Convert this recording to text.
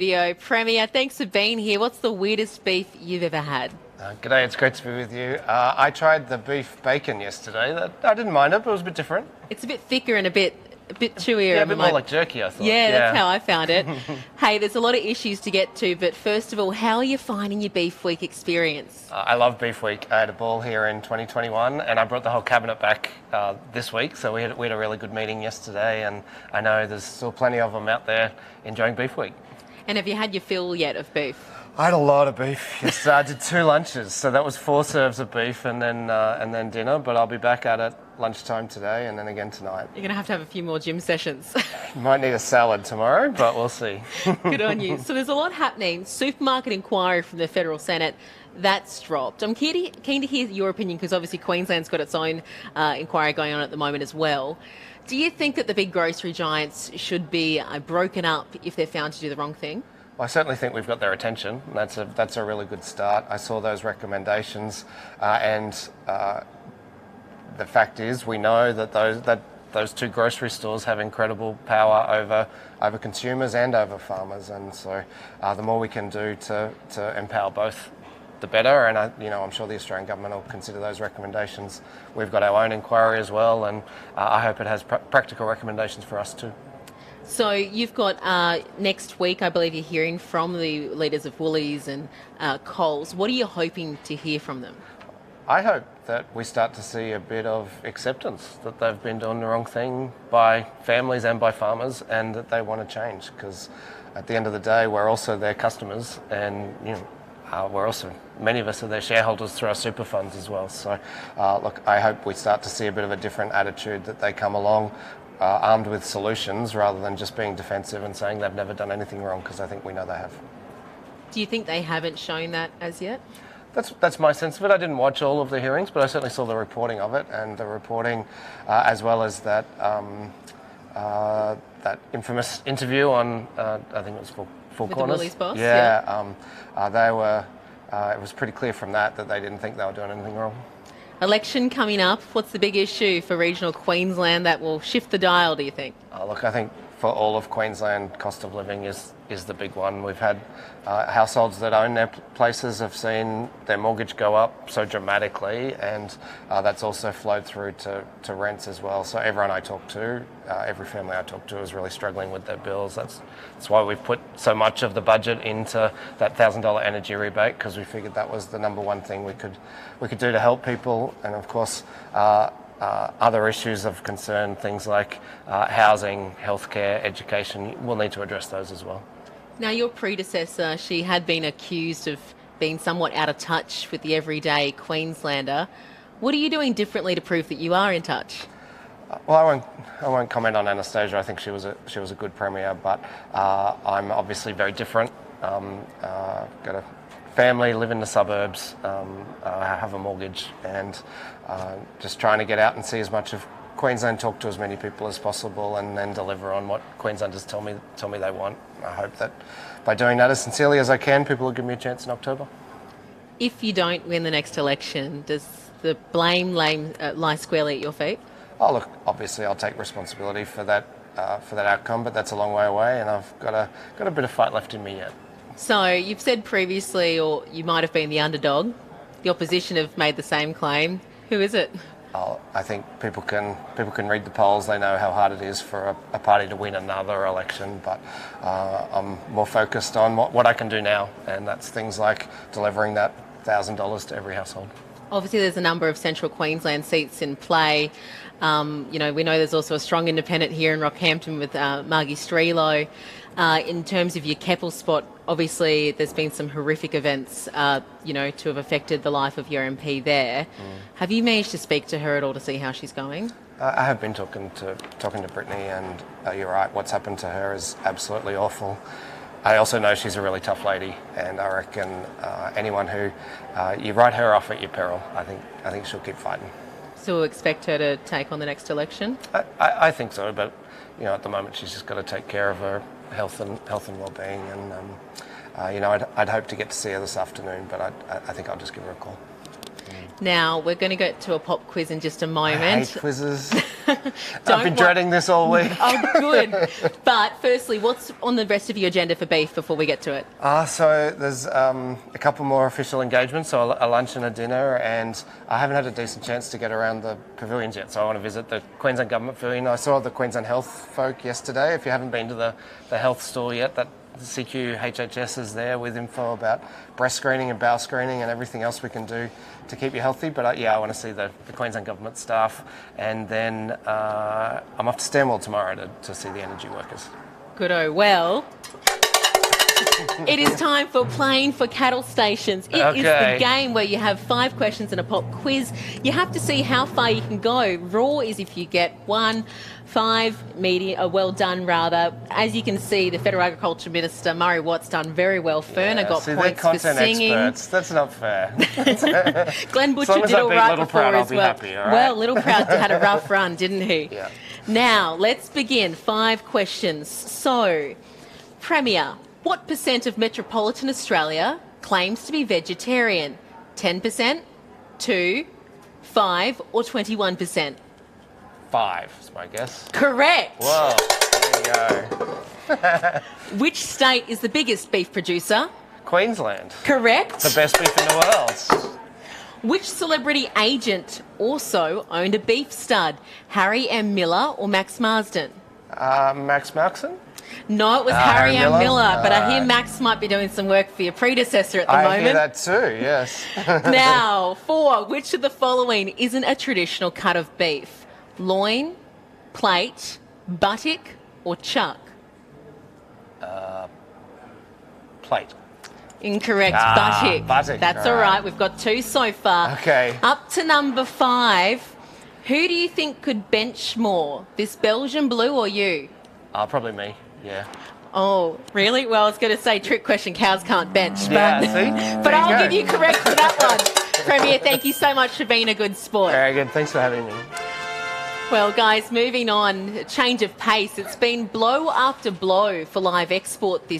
Video Premier, thanks for being here. What's the weirdest beef you've ever had? G'day, it's great to be with you. I tried the beef bacon yesterday. I didn't mind it, but it was a bit different. It's a bit thicker and a bit chewier. Yeah, a bit more like jerky, I thought. Yeah, that's how I found it. Hey, there's a lot of issues to get to, but first of all, how are you finding your Beef Week experience? I love Beef Week. I had a ball here in 2021, and I brought the whole cabinet back this week. So we had a really good meeting yesterday, and I know there's still plenty of them out there enjoying Beef Week. And have you had your fill yet of beef? I had a lot of beef. Yes, I did 2 lunches, so that was 4 serves of beef and then dinner. But I'll be back at it lunchtime today and then again tonight. You're going to have a few more gym sessions. Might need a salad tomorrow, but we'll see. Good on you. So there's a lot happening. Supermarket inquiry from the Federal Senate, that's dropped. I'm keen to hear your opinion because obviously Queensland's got its own inquiry going on at the moment as well. Do you think that the big grocery giants should be broken up if they're found to do the wrong thing? Well, I certainly think we've got their attention. That's a really good start. I saw those recommendations, and the fact is, we know that those 2 grocery stores have incredible power over consumers and over farmers, and so the more we can do to empower both, the better. And I'm sure the Australian government will consider those recommendations. We've got our own inquiry as well, and I hope it has practical recommendations for us too. So you've got next week, I believe you're hearing from the leaders of Woolies and Coles. What are you hoping to hear from them? I hope that we start to see a bit of acceptance that they've been doing the wrong thing by families and by farmers, and that they want to change, because at the end of the day we're also their customers, and we're also, many of us are their shareholders through our super funds as well. So look, I hope we start to see a bit of a different attitude, that they come along armed with solutions rather than just being defensive and saying they've never done anything wrong, because I think we know they have. Do you think they haven't shown that as yet? That's my sense of it. I didn't watch all of the hearings, but I certainly saw the reporting of it, and the reporting as well as that infamous interview on I think it was Four With Corners. The Woolies boss? They were. It was pretty clear from that they didn't think they were doing anything wrong. Election coming up. What's the big issue for regional Queensland that will shift the dial, do you think? Look, I think for all of Queensland, cost of living is the big one. We've had households that own their places have seen their mortgage go up so dramatically, and that's also flowed through to rents as well. So everyone I talk to, every family I talk to is really struggling with their bills. That's why we've put so much of the budget into that $1,000 energy rebate, because we figured that was the number one thing we could do to help people. And of course, other issues of concern, things like housing, healthcare, education, we'll need to address those as well. Now, your predecessor, she had been accused of being somewhat out of touch with the everyday Queenslander. What are you doing differently to prove that you are in touch? Well, I won't comment on Anastasia. I think she was a good premier, but I'm obviously very different. Got a family, live in the suburbs, I have a mortgage, and just trying to get out and see as much of Queensland, talk to as many people as possible, and then deliver on what Queenslanders tell me they want. I hope that by doing that as sincerely as I can, people will give me a chance in October. If you don't win the next election, does the blame lie squarely at your feet? Oh, look, obviously I'll take responsibility for that outcome, but that's a long way away, and I've got a bit of fight left in me yet. So you've said previously, or you might have been the underdog. The opposition have made the same claim. Who is it? I think people can read the polls. They know how hard it is for a party to win another election, but I'm more focused on what I can do now, and that's things like delivering that $1,000 to every household. Obviously, there's a number of central Queensland seats in play. We know there's also a strong independent here in Rockhampton with Margie Strelo. In terms of your Keppel spot, obviously there's been some horrific events, to have affected the life of your MP there. Have you managed to speak to her at all to see how she's going? I have been talking to Brittany, and you're right, what's happened to her is absolutely awful. I also know she's a really tough lady, and I reckon anyone who you write her off at your peril, I think she'll keep fighting. So we'll expect her to take on the next election? I think so, but at the moment she's just got to take care of her health and well-being, and I'd hope to get to see her this afternoon, but I think I'll just give her a call. Now, we're going to go to a pop quiz in just a moment. I hate quizzes. I've been dreading this all week. Oh, good. But firstly, what's on the rest of your agenda for beef before we get to it? So there's a couple more official engagements, so a lunch and a dinner, and I haven't had a decent chance to get around the pavilions yet, so I want to visit the Queensland Government Pavilion. I saw the Queensland Health folk yesterday. If you haven't been to the health store yet, that CQ HHS is there with info about breast screening and bowel screening and everything else we can do to keep you healthy. But I want to see the Queensland Government staff, and then I'm off to Stanwell tomorrow to see the energy workers. Good-o. Well, it is time for Playing for Cattle Stations. It is the game where you have 5 questions and a pop quiz. You have to see how far you can go. Raw is if you get 1, 5, medium, well done rather. As you can see, the Federal Agriculture Minister, Murray Watt's done very well. Ferner got points for singing. Experts. That's not fair. Glenn Butcher did all right before Proud, as well. Happy, all right? Well, Little Proud had a rough run, didn't he? Yeah. Now, let's begin. 5 questions. So, Premier, what % of metropolitan Australia claims to be vegetarian? 10%, 2, 5 or 21%? 5 is my guess. Correct. Whoa, there you go. Which state is the biggest beef producer? Queensland. Correct. The best beef in the world. Which celebrity agent also owned a beef stud? Harry M. Miller or Max Marsden? Max Markson? No, it was Harry M. Miller, but I hear Right. Max might be doing some work for your predecessor at the I moment. hear that too, yes. Now, 4. Which of the following isn't a traditional cut of beef? Loin, plate, buttock or chuck? Plate. Incorrect. Buttock. Buttock. That's all right. We've got 2 so far. Okay. Up to number 5. Who do you think could bench more, this Belgian blue or you? Probably me, yeah. Oh, really? Well, I was going to say trick question, cows can't bench. But, Yeah, see? but There you I'll go. give you correct for that one. Premier, thank you so much for being a good sport. Very good, thanks for having me. Well, guys, moving on, change of pace. It's been blow after blow for live export this